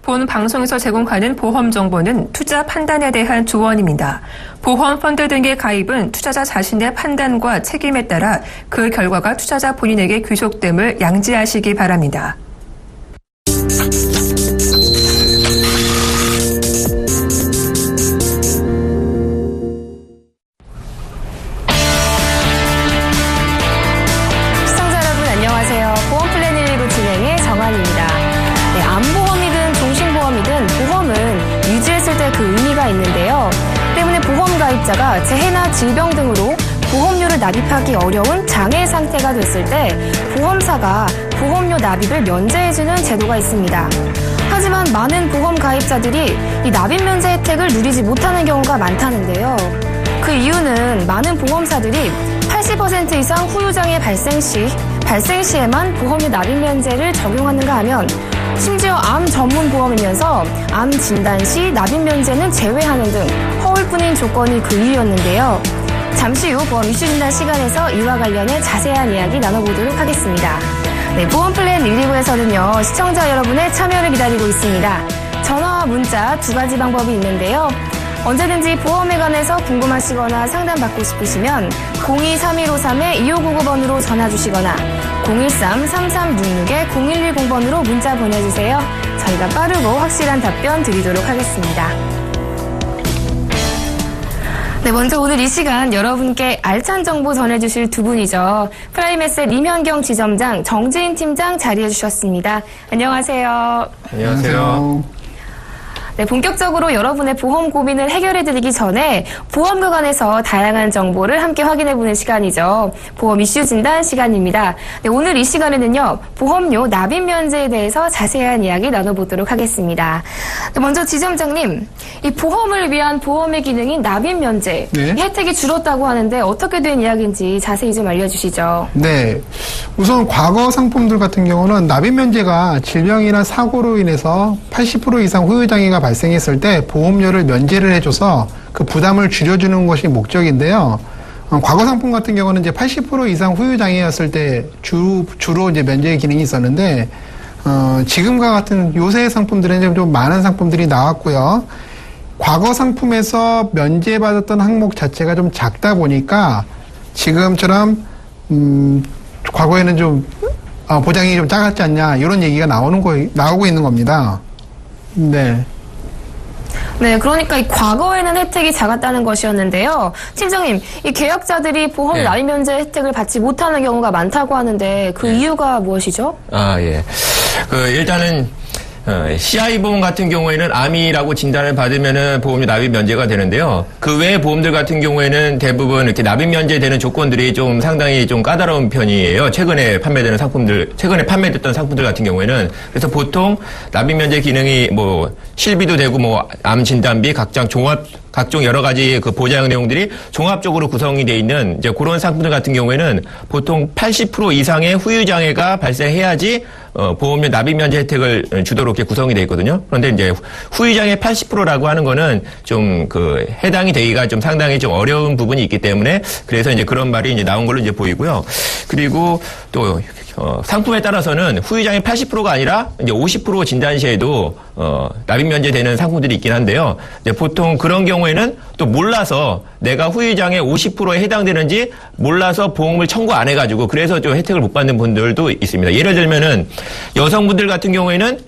본 방송에서 제공하는 보험 정보는 투자 판단에 대한 조언입니다. 보험 펀드 등의 가입은 투자자 자신의 판단과 책임에 따라 그 결과가 투자자 본인에게 귀속됨을 양지하시기 바랍니다. 시청자 여러분 안녕하세요. 보험 플랜 119 진행의 정한입니다. 네, 암보험이든 종신보험이든 보험은 유지했을 때 그 의미가 있는데요. 때문에 보험 가입자가 재해나 질병 등으로 보험료를 납입하기 어려운 장애 상태가 됐을 때 보험사가 보험료 납입을 면제해주는 제도가 있습니다. 하지만 많은 보험 가입자들이 이 납입 면제 혜택을 누리지 못하는 경우가 많다는데요. 그 이유는 많은 보험사들이 80% 이상 후유장애 발생 시에만 보험료 납입 면제를 적용하는가 하면 심지어 암 전문 보험이면서 암 진단 시 납입 면제는 제외하는 등 허울뿐인 조건이 그 이유였는데요. 잠시 후 보험 이슈 진단 시간에서 이와 관련해 자세한 이야기 나눠보도록 하겠습니다. 네, 보험 플랜 119에서는요, 시청자 여러분의 참여를 기다리고 있습니다. 전화와 문자 두 가지 방법이 있는데요. 언제든지 보험에 관해서 궁금하시거나 상담받고 싶으시면 02-3153-2599번으로 전화 주시거나 013-3366-0110번으로 문자 보내주세요. 저희가 빠르고 확실한 답변 드리도록 하겠습니다. 네, 먼저 오늘 이 시간 여러분께 알찬 정보 전해주실 두 분이죠. 프라임에셋 임현경 지점장, 정지인 팀장 자리해 주셨습니다. 안녕하세요. 안녕하세요. 네, 본격적으로 여러분의 보험 고민을 해결해드리기 전에 보험과 관해서 다양한 정보를 함께 확인해보는 시간이죠. 보험 이슈 진단 시간입니다. 네, 오늘 이 시간에는요, 보험료 납입 면제에 대해서 자세한 이야기 나눠보도록 하겠습니다. 네, 먼저 지점장님, 이 보험을 위한 보험의 기능인 납입 면제, 네. 이 혜택이 줄었다고 하는데 어떻게 된 이야기인지 자세히 좀 알려주시죠. 네. 우선 과거 상품들 같은 경우는 납입 면제가 질병이나 사고로 인해서 80% 이상 후유장애가 발생했을 때 보험료를 면제를 해줘서 그 부담을 줄여주는 것이 목적인데요. 과거 상품 같은 경우는 이제 80% 이상 후유장애였을 때 주로 이제 면제 기능이 있었는데, 지금과 같은 요새 상품들은 좀 많은 상품들이 나왔고요. 과거 상품에서 면제받았던 항목 자체가 좀 작다 보니까 지금처럼, 과거에는 좀, 보장이 좀 작았지 않냐, 이런 얘기가 나오고 있는 겁니다. 네. 네, 그러니까 이 과거에는 혜택이 작았다는 것이었는데요. 팀장님, 이 계약자들이 보험 납입 면제 혜택을 받지 못하는 경우가 많다고 하는데 그 이유가 무엇이죠? 예. 일단은 CI 보험 같은 경우에는 암이라고 진단을 받으면은 보험료 납입 면제가 되는데요. 그 외의 보험들 같은 경우에는 대부분 이렇게 납입 면제되는 조건들이 좀 상당히 좀 까다로운 편이에요. 최근에 판매됐던 상품들 같은 경우에는. 그래서 보통 납입 면제 기능이 실비도 되고 암 진단비, 각종 여러 가지 그 보장 내용들이 종합적으로 구성이 돼 있는 이제 그런 상품들 같은 경우에는 보통 80% 이상의 후유장애가 발생해야지 보험료 납입 면제 혜택을 주도록 이렇게 구성이 돼 있거든요. 그런데 이제 후유장애 80%라고 하는 거는 좀 해당이 되기가 좀 상당히 좀 어려운 부분이 있기 때문에 그래서 이제 그런 말이 이제 나온 걸로 이제 보이고요. 그리고 또 상품에 따라서는 후유장애 80%가 아니라 이제 50% 진단 시에도 납입 면제되는 상품들이 있긴 한데요. 이제 보통 그런 경우에는 또 몰라서 내가 후유장애 50%에 해당되는지 몰라서 보험을 청구 안 해가지고 그래서 좀 혜택을 못 받는 분들도 있습니다. 예를 들면은 여성분들 같은 경우에는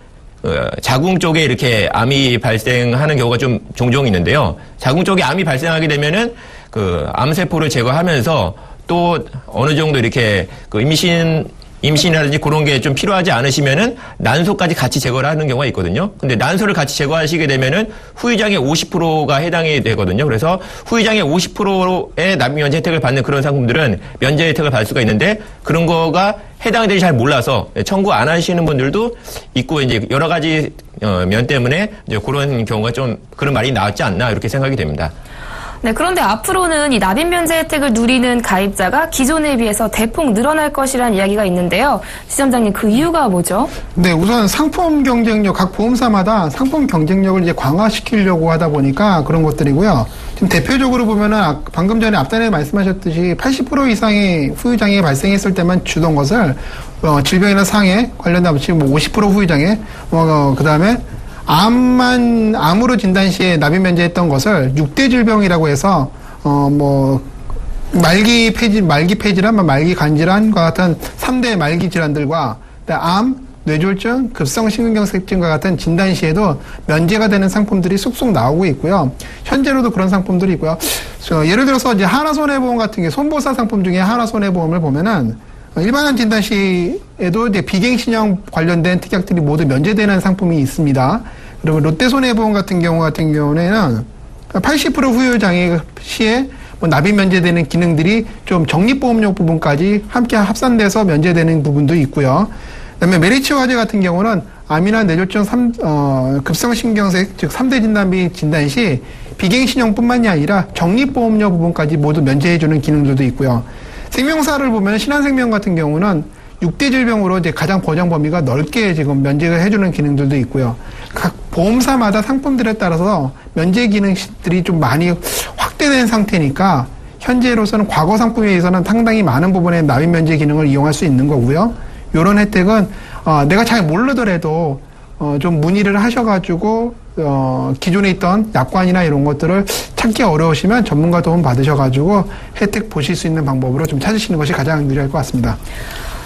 자궁 쪽에 이렇게 암이 발생하는 경우가 좀 종종 있는데요. 자궁 쪽에 암이 발생하게 되면은 그 암세포를 제거하면서 또 어느 정도 이렇게 그 임신이라든지 그런 게 좀 필요하지 않으시면은 난소까지 같이 제거를 하는 경우가 있거든요. 근데 난소를 같이 제거하시게 되면은 후유장애 50%가 해당이 되거든요. 그래서 후유장애 50%의 납입 면제 혜택을 받는 그런 상품들은 면제 혜택을 받을 수가 있는데 그런 거가 해당이 되지 잘 몰라서 청구 안 하시는 분들도 있고 이제 여러 가지 면 때문에 이제 그런 경우가 좀 그런 말이 나왔지 않나 이렇게 생각이 됩니다. 네, 그런데 앞으로는 이 납입 면제 혜택을 누리는 가입자가 기존에 비해서 대폭 늘어날 것이라는 이야기가 있는데요. 지점장님, 그 이유가 뭐죠? 네, 우선 상품 경쟁력, 각 보험사마다 상품 경쟁력을 이제 강화시키려고 하다 보니까 그런 것들이고요. 지금 대표적으로 보면은 방금 전에 앞단에 말씀하셨듯이 80% 이상의 후유장애 발생했을 때만 주던 것을 질병이나 상해 관련된 지금 50% 후유장애, 그 다음에 암으로 진단 시에 납입 면제했던 것을 6대 질병이라고 해서 말기 폐질환, 말기 간질환과 같은 3대 말기 질환들과 암, 뇌졸중, 급성심근경색증과 같은 진단 시에도 면제가 되는 상품들이 쑥쑥 나오고 있고요. 현재로도 그런 상품들이 있고요. 예를 들어서 이제 하나손해보험 같은 게 손보사 상품 중에 하나손해보험을 보면은 일반한 진단 시에도 이제 비갱신형 관련된 특약들이 모두 면제되는 상품이 있습니다. 그리고 롯데손해보험 같은 경우에는 80% 후유장애 시에 납입 면제되는 기능들이 좀 적립보험료 부분까지 함께 합산돼서 면제되는 부분도 있고요. 그다음에 메리츠화재 같은 경우는 암이나 뇌졸중 급성심경색 즉 3대 진단비 진단 시 비갱신형뿐만이 아니라 적립보험료 부분까지 모두 면제해주는 기능들도 있고요. 생명사를 보면 신한생명 같은 경우는 6대 질병으로 이제 가장 보장 범위가 넓게 지금 면제를 해주는 기능들도 있고요. 각 보험사마다 상품들에 따라서 면제 기능들이 좀 많이 확대된 상태니까 현재로서는 과거 상품에 의해서는 상당히 많은 부분의 납입 면제 기능을 이용할 수 있는 거고요. 이런 혜택은 내가 잘 모르더라도 좀 문의를 하셔가지고 기존에 있던 약관이나 이런 것들을 찾기 어려우시면 전문가 도움 받으셔가지고 혜택 보실 수 있는 방법으로 좀 찾으시는 것이 가장 유리할 것 같습니다.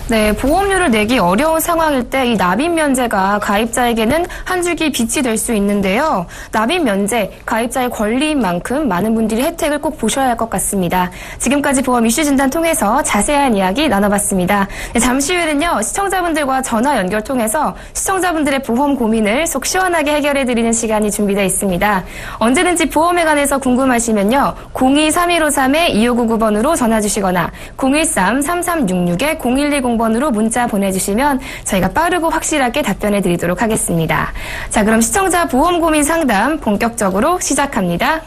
네, 보험료를 내기 어려운 상황일 때 이 납입 면제가 가입자에게는 한 줄기 빛이 될 수 있는데요. 납입 면제, 가입자의 권리인 만큼 많은 분들이 혜택을 꼭 보셔야 할 것 같습니다. 지금까지 보험 이슈 진단 통해서 자세한 이야기 나눠봤습니다. 네, 잠시 후에는요, 시청자분들과 전화 연결 통해서 시청자분들의 보험 고민을 속 시원하게 해결해드리는 시간이 준비되어 있습니다. 언제든지 보험에 관해서 궁금하시면요, 02-3153-2599번으로 전화 주시거나 013-3366-0110 번으로 문자 보내주시면 저희가 빠르고 확실하게 답변해 드리도록 하겠습니다. 자, 그럼 시청자 보험 고민 상담 본격적으로 시작합니다.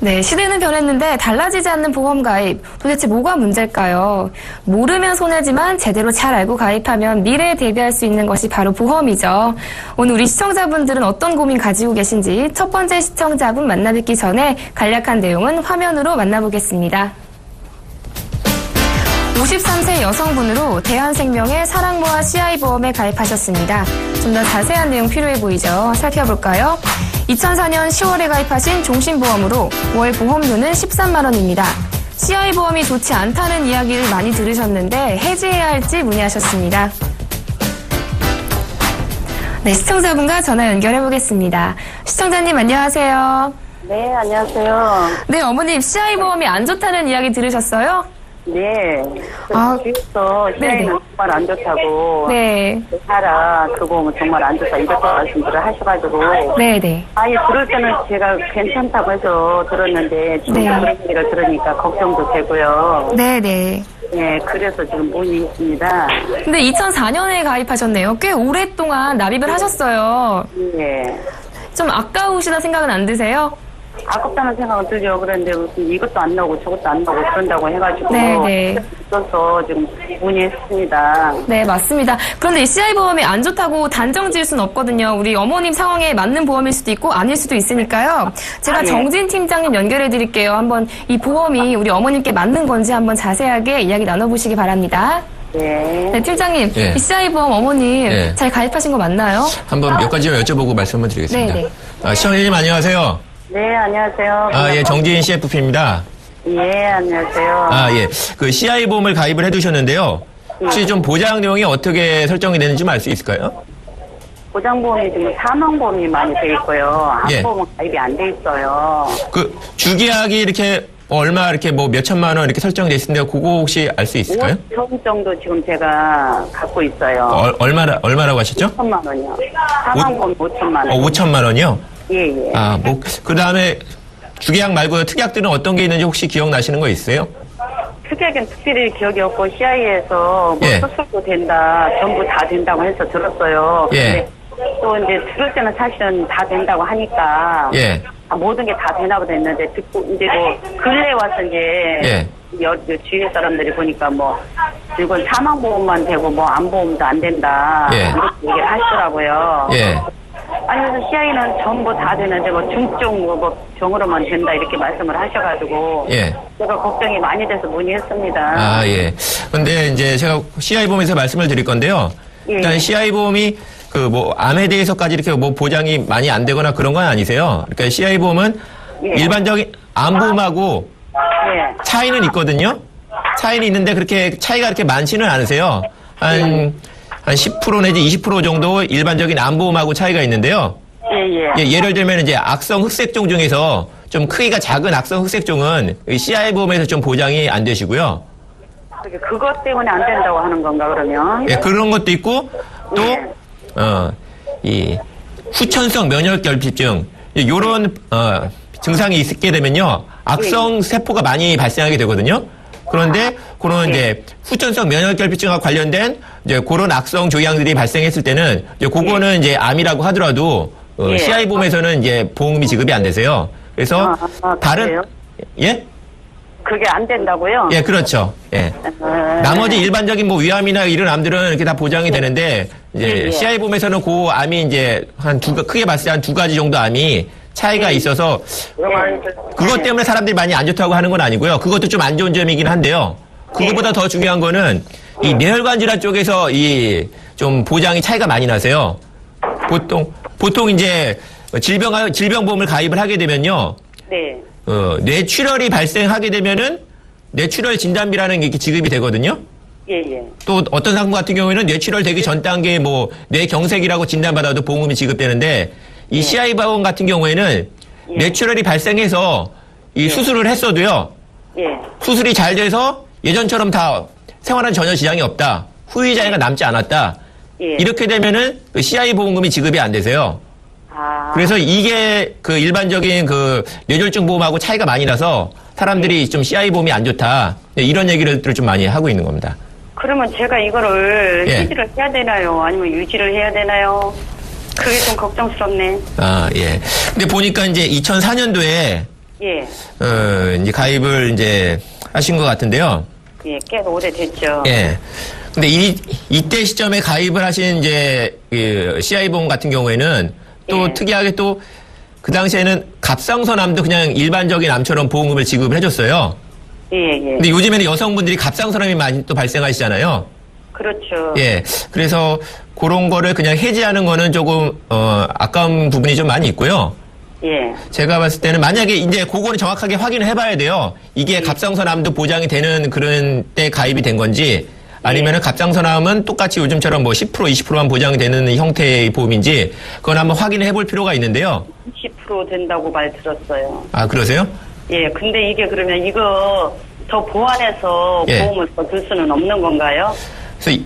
네, 시대는 변했는데 달라지지 않는 보험 가입. 도대체 뭐가 문제일까요? 모르면 손해지만 제대로 잘 알고 가입하면 미래에 대비할 수 있는 것이 바로 보험이죠. 오늘 우리 시청자분들은 어떤 고민 가지고 계신지 첫 번째 시청자분 만나뵙기 전에 간략한 내용은 화면으로 만나보겠습니다. 53세 여성분으로 대한생명의 사랑모아 CI보험에 가입하셨습니다. 좀 더 자세한 내용 필요해 보이죠? 살펴볼까요? 2004년 10월에 가입하신 종신보험으로 월 보험료는 13만 원입니다. CI보험이 좋지 않다는 이야기를 많이 들으셨는데 해지해야 할지 문의하셨습니다. 네, 시청자분과 전화 연결해 보겠습니다. 시청자님 안녕하세요. 네, 안녕하세요. 네, 어머님 CI보험이 안 좋다는 이야기 들으셨어요? 네. 주위에서 네네. 시야에는 정말 안 좋다고. 네. 살아, 그 보험은 정말 안 좋다. 이렇게 말씀들을 하셔가지고. 네네. 아예 들을 때는 제가 괜찮다고 해서 들었는데, 지금 네. 그런 얘기를 들으니까 걱정도 되고요. 네네. 네, 그래서 지금 문의했습니다. 근데 2004년에 가입하셨네요. 꽤 오랫동안 납입을 하셨어요. 네. 좀 아까우시다 생각은 안 드세요? 아깝다는 생각은 들죠. 그런데 무슨 이것도 안 나오고 저것도 안 나오고 그런다고 해가지고. 네네. 그래서 지금 문의했습니다. 네, 맞습니다. 그런데 이 CI보험이 안 좋다고 단정 지을 수는 없거든요. 우리 어머님 상황에 맞는 보험일 수도 있고 아닐 수도 있으니까요. 제가 네. 정진 팀장님 연결해 드릴게요. 한번 이 보험이 우리 어머님께 맞는 건지 한번 자세하게 이야기 나눠보시기 바랍니다. 네. 네, 팀장님. 네. 이 CI보험 어머님 네. 잘 가입하신 거 맞나요? 한번 몇 가지만 여쭤보고 말씀을 드리겠습니다. 네네. 시청자님 안녕하세요. 네, 안녕하세요. 예, 정지인 CFP입니다. 예, 안녕하세요. 예. 그 CI보험을 가입을 해두셨는데요. 혹시 좀 보장 내용이 어떻게 설정이 되는지 알 수 있을까요? 보장보험이 지금 사망보험이 많이 돼 있고요. 예. 항보험은 가입이 안 돼 있어요. 그 주계약이 이렇게 얼마 이렇게 뭐 몇 천만 원 이렇게 설정돼 있는데 그거 혹시 알 수 있을까요? 5천 정도 지금 제가 갖고 있어요. 얼마라고 하셨죠? 5천만 원이요. 사망보험 5천만 원. 5천만 원이요? 예, 예. 그 다음에 주계약 말고 특약들은 어떤 게 있는지 혹시 기억나시는 거 있어요? 특이하게 특별히 기억이 없고 CI에서 뭐 예. 수술도 된다, 전부 다 된다고 해서 들었어요. 예. 근데 또 이제 들을 때는 사실은 다 된다고 하니까 예. 모든 게 다 되나 보다 했는데 듣고 이제 뭐 근래 와서 이제 예. 주위의 사람들이 보니까 뭐 이건 사망보험만 되고 뭐 암보험도 안 된다 예. 이렇게 얘기를 하시더라고요. 예. 아니 그래서 CI는 전부 다 되는데 뭐 중증 뭐 병으로만 된다 이렇게 말씀을 하셔가지고 예. 제가 걱정이 많이 돼서 문의했습니다. 아, 예. 근데 이제 제가 CI보험에서 말씀을 드릴 건데요. 일단 예. CI보험이 그 뭐 암에 대해서까지 이렇게 뭐 보장이 많이 안 되거나 그런 건 아니세요. 그러니까 CI보험은 예. 일반적인 암보험하고 예. 차이는 있거든요. 차이는 있는데 그렇게 차이가 그렇게 많지는 않으세요. 한 10% 내지 20% 정도 일반적인 암보험하고 차이가 있는데요. 예. 예, 예를 들면 이제 악성 흑색종 중에서 좀 크기가 작은 악성 흑색종은 CI보험에서 좀 보장이 안 되시고요. 그것 때문에 안 된다고 하는 건가 그러면? 예, 그런 것도 있고 또 이 후천성 면역결핍증 요런 증상이 있게 되면요. 악성 세포가 많이 발생하게 되거든요. 그런데 그런 이제 후천성 면역결핍증과 관련된 이제 그런 악성 조양들이 발생했을 때는 이제 그거는 이제 암이라고 하더라도 예. CI보험에서는 이제 보험이 지급이 안 되세요. 그래서 다른 그래요? 예? 그게 안 된다고요? 예, 그렇죠. 예. 나머지 일반적인 뭐 위암이나 이런 암들은 이렇게 다 보장이 되는데 이제 예. CI보험에서는 그 암이 이제 크게 봤을 때 한 두 가지 정도 암이 차이가 있어서 그것 때문에 사람들이 많이 안 좋다고 하는 건 아니고요. 그것도 좀 안 좋은 점이긴 한데요. 그것보다 더 중요한 거는 이 뇌혈관 질환 쪽에서 이 좀 보장이 차이가 많이 나세요. 보통 이제 질병보험을 가입을 하게 되면요. 네. 뇌출혈이 발생하게 되면은 뇌출혈 진단비라는 게 지급이 되거든요. 예. 또 어떤 상품 같은 경우에는 뇌출혈 되기 전 단계에 뭐 뇌경색이라고 진단받아도 보험금이 지급되는데 이 CI보험 같은 경우에는 뇌출혈이 발생해서 이 수술을 했어도요. 예. 수술이 잘 돼서 예전처럼 다 생활은 전혀 지장이 없다. 후유장애가 남지 않았다. 예. 이렇게 되면은 그 CI보험금이 지급이 안 되세요. 그래서 이게 그 일반적인 그 뇌졸중 보험하고 차이가 많이 나서 사람들이 좀 CI보험이 안 좋다. 이런 얘기를 좀 많이 하고 있는 겁니다. 그러면 제가 이거를 예. 해지를 해야 되나요? 아니면 유지를 해야 되나요? 그게 좀 걱정스럽네. 아, 예. 근데 보니까 이제 2004년도에 예. 이제 가입을 이제 하신 것 같은데요. 예, 꽤 오래됐죠. 예. 근데 이때 시점에 가입을 하신 이제 그 CI보험 같은 경우에는 또 예. 특이하게 또 그 당시에는 갑상선암도 그냥 일반적인 암처럼 보험금을 지급을 해줬어요. 예. 근데 요즘에는 여성분들이 갑상선암이 많이 또 발생하시잖아요. 그렇죠. 예. 그래서 그런 거를 그냥 해지하는 거는 조금 아까운 부분이 좀 많이 있고요. 예. 제가 봤을 때는 만약에 이제 그거는 정확하게 확인을 해봐야 돼요. 이게 갑상선암도 보장이 되는 그런 때 가입이 된 건지 아니면은 갑상선암은 똑같이 요즘처럼 뭐 10% 20%만 보장이 되는 형태의 보험인지 그건 한번 확인을 해볼 필요가 있는데요. 10% 된다고 말 들었어요. 아, 그러세요? 예, 근데 이게 그러면 이거 더 보완해서 예. 보험을 더 들 수는 없는 건가요? 그래서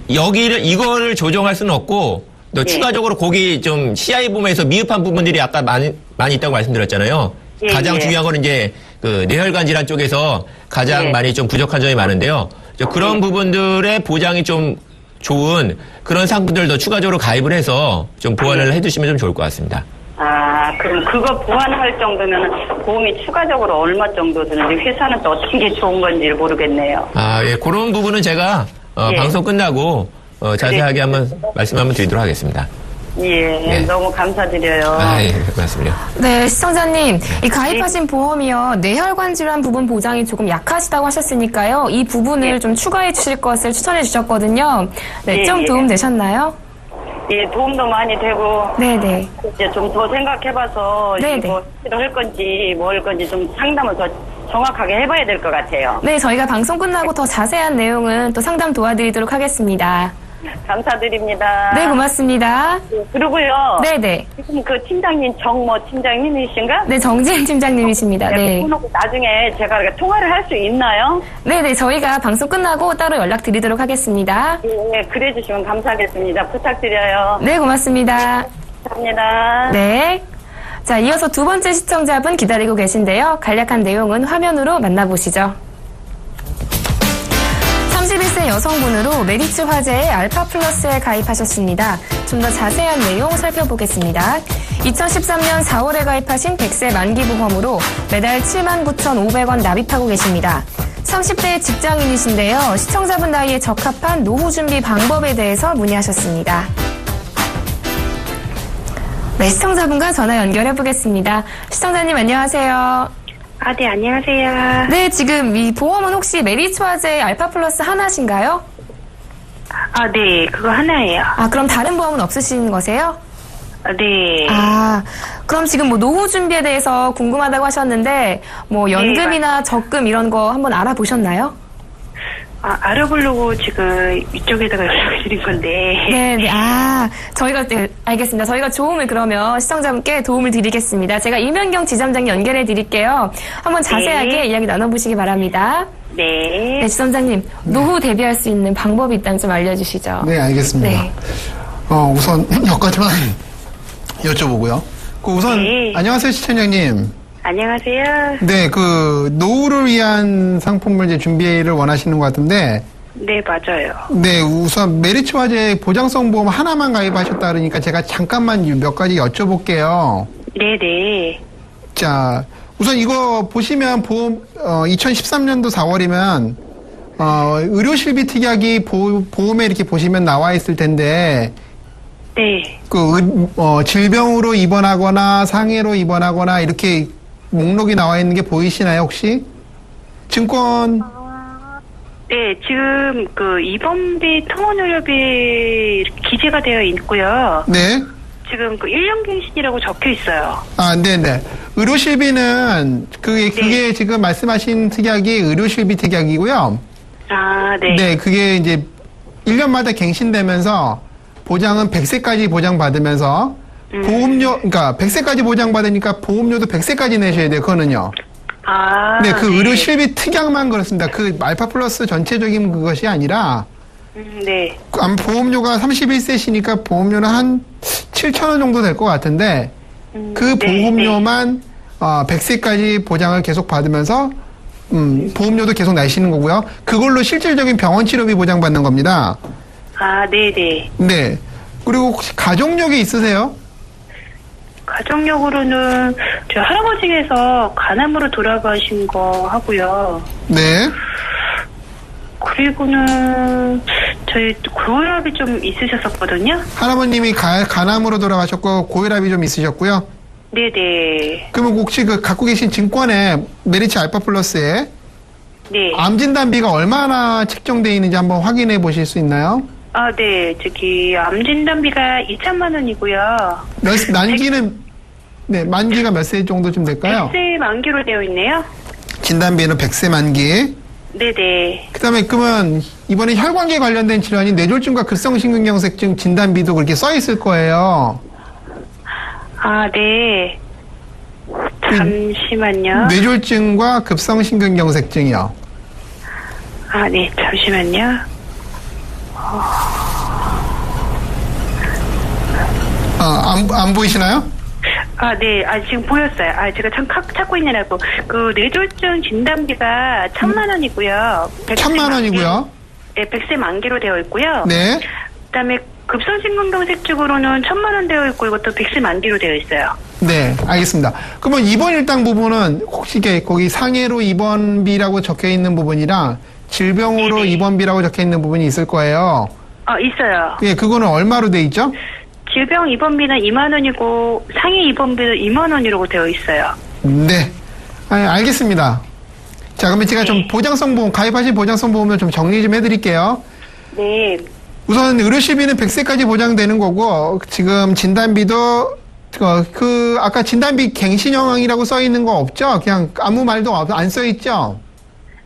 이거를 조정할 수는 없고 또 예. 추가적으로 거기 좀 CI보험에서 미흡한 부분들이 아까 많이 있다고 말씀드렸잖아요. 예, 가장 예. 중요한 거는 이제 그 뇌혈관 질환 쪽에서 가장 예. 많이 좀 부족한 점이 많은데요. 그런 부분들의 보장이 좀 좋은 그런 상품들 더 추가적으로 가입을 해서 좀 보완을 해두시면 좀 좋을 것 같습니다. 아, 그럼 그거 보완할 정도면 보험이 추가적으로 얼마 정도 드는지 회사는 또 어떤 게 좋은 건지를 모르겠네요. 아, 예, 그런 부분은 제가 예. 방송 끝나고 자세하게 한번 말씀 한번 드리도록 하겠습니다. 예, 예. 너무 감사드려요. 아, 예, 고맙습니다. 네, 시청자님, 이 가입하신 보험이요, 뇌혈관 질환 부분 보장이 조금 약하시다고 하셨으니까요, 이 부분을 좀 추가해 주실 것을 추천해 주셨거든요. 네, 예, 좀 예. 도움 되셨나요? 예, 도움도 많이 되고 네네. 이제 좀 더 생각해봐서 네네. 이게 뭐 할 건지 뭐 할 건지 좀 상담을 더 정확하게 해봐야 될 것 같아요. 네, 저희가 방송 끝나고 더 자세한 내용은 또 상담 도와드리도록 하겠습니다. 감사드립니다. 네, 고맙습니다. 그리고요. 네네. 지금 그 팀장님 정모 팀장님이신가? 네, 정지은 팀장님이십니다. 네. 그분하고 나중에 제가 이렇게 통화를 할 수 있나요? 네네, 저희가 방송 끝나고 따로 연락드리도록 하겠습니다. 예, 그래 주시면 감사하겠습니다. 부탁드려요. 네, 고맙습니다. 감사합니다. 네. 자, 이어서 두 번째 시청자분 기다리고 계신데요. 간략한 내용은 화면으로 만나보시죠. 58세 여성분으로 메리츠 화재의 알파 플러스에 가입하셨습니다. 좀 더 자세한 내용 살펴보겠습니다. 2013년 4월에 가입하신 100세 만기 보험으로 매달 79,500원 납입하고 계십니다. 30대 직장인이신데요. 시청자분 나이에 적합한 노후 준비 방법에 대해서 문의하셨습니다. 네, 시청자분과 전화 연결해 보겠습니다. 시청자님 안녕하세요. 네, 안녕하세요. 네, 지금 이 보험은 혹시 메리츠 화재 알파 플러스 하나신가요? 네, 그거 하나예요. 그럼 다른 보험은 없으신 거세요? 네. 그럼 지금 뭐 노후 준비에 대해서 궁금하다고 하셨는데, 뭐 연금이나 적금 이런 거 한번 알아보셨나요? 알아보려고 지금 이쪽에다가 연락을 드린 건데. 네. 알겠습니다. 저희가 도움을 그러면 시청자분께 도움을 드리겠습니다. 제가 이명경 지점장 연결해 드릴게요. 한번 자세하게 이야기 나눠보시기 바랍니다. 네. 지점장님, 노후 대비할 수 있는 방법이 있다면 좀 알려주시죠. 네, 알겠습니다. 네. 우선 몇 가지만 여쭤보고요. 우선 네. 안녕하세요, 시청자님. 안녕하세요. 네, 노후를 위한 상품을 이제 준비를 원하시는 것 같은데. 네, 맞아요. 네, 우선 메리츠 화재 보장성 보험 하나만 가입하셨다 그러니까 제가 잠깐만 몇 가지 여쭤볼게요. 네네. 자, 우선 이거 보시면 보험 2013년도 4월이면 의료실비 특약이 보험에 이렇게 보시면 나와 있을 텐데. 네. 질병으로 입원하거나 상해로 입원하거나 이렇게 목록이 나와 있는 게 보이시나요, 혹시? 증권. 네, 지금 입원비, 통원의료비 기재가 되어 있고요. 네. 지금 1년 갱신이라고 적혀 있어요. 네네. 의료실비는 그게 지금 말씀하신 특약이 의료실비 특약이고요. 네. 네, 그게 이제 1년마다 갱신되면서 보장은 100세까지 보장받으면서 그러니까 100세까지 보장받으니까 보험료도 100세까지 내셔야 돼요, 그거는요. 네, 의료실비 특약만 그렇습니다. 알파 플러스 전체적인 그것이 아니라. 네. 보험료가 31세시니까 보험료는 한 7,000원 정도 될 것 같은데, 보험료만 100세까지 보장을 계속 받으면서, 보험료도 계속 내시는 거고요. 그걸로 실질적인 병원 치료비 보장받는 겁니다. 네네. 네. 그리고 혹시 가족력이 있으세요? 가족력으로는 저 할아버지께서 간암으로 돌아가신 거 하고요. 네. 그리고는 저희 고혈압이 좀 있으셨었거든요. 할아버님이 간암으로 돌아가셨고 고혈압이 좀 있으셨고요. 네네. 그러면 혹시 갖고 계신 증권에 메리츠 알파 플러스에 네. 암 진단비가 얼마나 책정되어 있는지 한번 확인해 보실 수 있나요? 네. 암 진단비가 2천만 원이고요. 만기가 몇 세 정도쯤 될까요? 100세 만기로 되어 있네요. 진단비는 100세 만기. 네네. 그다음에 그러면 이번에 혈관계 관련된 질환인 뇌졸중과 급성심근경색증 진단비도 그렇게 써 있을 거예요. 네. 잠시만요. 뇌졸중과 급성심근경색증이요. 네. 잠시만요. 안 보이시나요? 네. 지금 보였어요. 제가 참 찾고 있느라고. 뇌졸중 진단비가 1,000만 원이고요. 1,000만 원이고요. 네, 100세 만기로 되어 있고요. 네. 그다음에 급성심근경색증으로는 1,000만 원 되어 있고 이것도 100세 만기로 되어 있어요. 네, 알겠습니다. 그러면 입원 일당 부분은 혹시 거기 상해로 입원비라고 적혀 있는 부분이랑 질병으로 네네. 입원비라고 적혀 있는 부분이 있을 거예요. 있어요. 예, 그거는 얼마로 돼 있죠? 질병 입원비는 2만 원이고 상해 입원비는 2만 원이라고 되어 있어요. 네. 알겠습니다. 자, 그러면 제가 좀 보장성 보험, 가입하신 보장성 보험을 좀 정리 좀 해드릴게요. 네. 우선 의료실비는 100세까지 보장되는 거고, 지금 진단비도, 아까 진단비 갱신형이라고 써 있는 거 없죠? 그냥 아무 말도 안 써 있죠?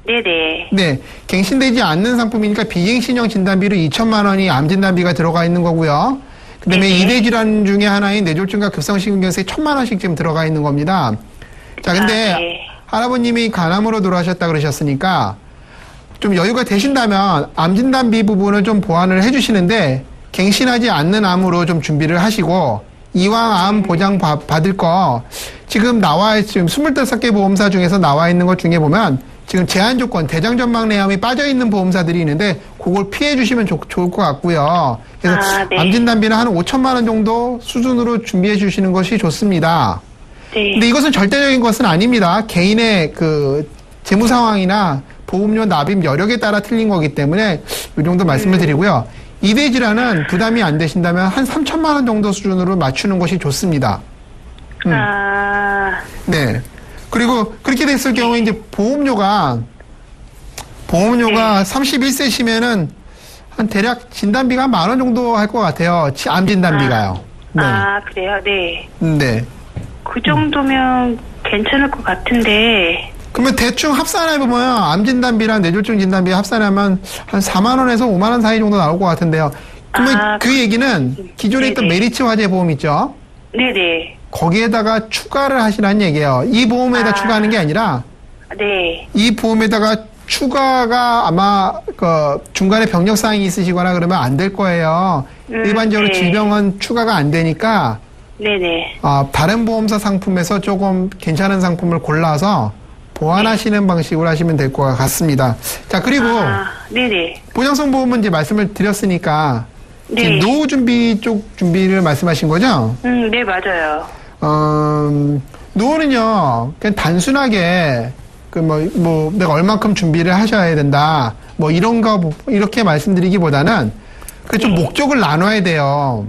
네네. 네. 갱신되지 않는 상품이니까 비갱신형 진단비로 2천만 원이 암 진단비가 들어가 있는 거고요. 그 다음에 네네. 2대 질환 중에 하나인 뇌졸중과 급성심근경색 1,000만 원씩 지금 들어가 있는 겁니다. 자, 근데 네. 할아버님이 간암으로 돌아가셨다 그러셨으니까 좀 여유가 되신다면 암 진단비 부분을 좀 보완을 해주시는데 갱신하지 않는 암으로 좀 준비를 하시고 이왕 암 보장 받을 거 지금 지금 25개 보험사 중에서 나와 있는 것 중에 보면 지금 제한 조건 대장전막 내암이 빠져 있는 보험사들이 있는데 그걸 피해 주시면 좋을 것 같고요. 그래서 네. 암 진단비는 한 5천만 원 정도 수준으로 준비해 주시는 것이 좋습니다. 네. 근데 이것은 절대적인 것은 아닙니다. 개인의 그 재무 상황이나 보험료 납입 여력에 따라 틀린 거기 때문에 이 정도 말씀을 드리고요. 이대 질환은 부담이 안 되신다면 한 3천만 원 정도 수준으로 맞추는 것이 좋습니다. 네. 그리고 그렇게 됐을 경우에 이제 보험료가 31세시면은 한 대략 진단비가 10,000원 정도 할 것 같아요. 암 진단비가요. 네. 그래요? 네. 네. 그 정도면 괜찮을 것 같은데. 그러면 대충 합산해보면 암 진단비랑 뇌졸중 진단비 합산하면 한 4만 원에서 5만 원 사이 정도 나올 것 같은데요. 그러면 그 얘기는 기존에 있던 메리츠 화재 보험 있죠? 네네. 거기에다가 추가를 하시라는 얘기예요. 이 보험에다 추가하는 게 아니라 네. 이 보험에다가 추가가 아마 그 중간에 병력 사항이 있으시거나 그러면 안 될 거예요. 일반적으로 네. 질병은 추가가 안 되니까 네네. 다른 보험사 상품에서 조금 괜찮은 상품을 골라서 보완하시는 방식으로 하시면 될 것 같습니다. 자, 그리고 네네. 보장성 보험은 이제 말씀을 드렸으니까 네. 지금 노후 준비 쪽 준비를 말씀하신 거죠? 네, 맞아요. 노후는요, 그냥 단순하게 내가 얼만큼 준비를 하셔야 된다. 이렇게 말씀드리기보다는 그 좀 목적을 나눠야 돼요.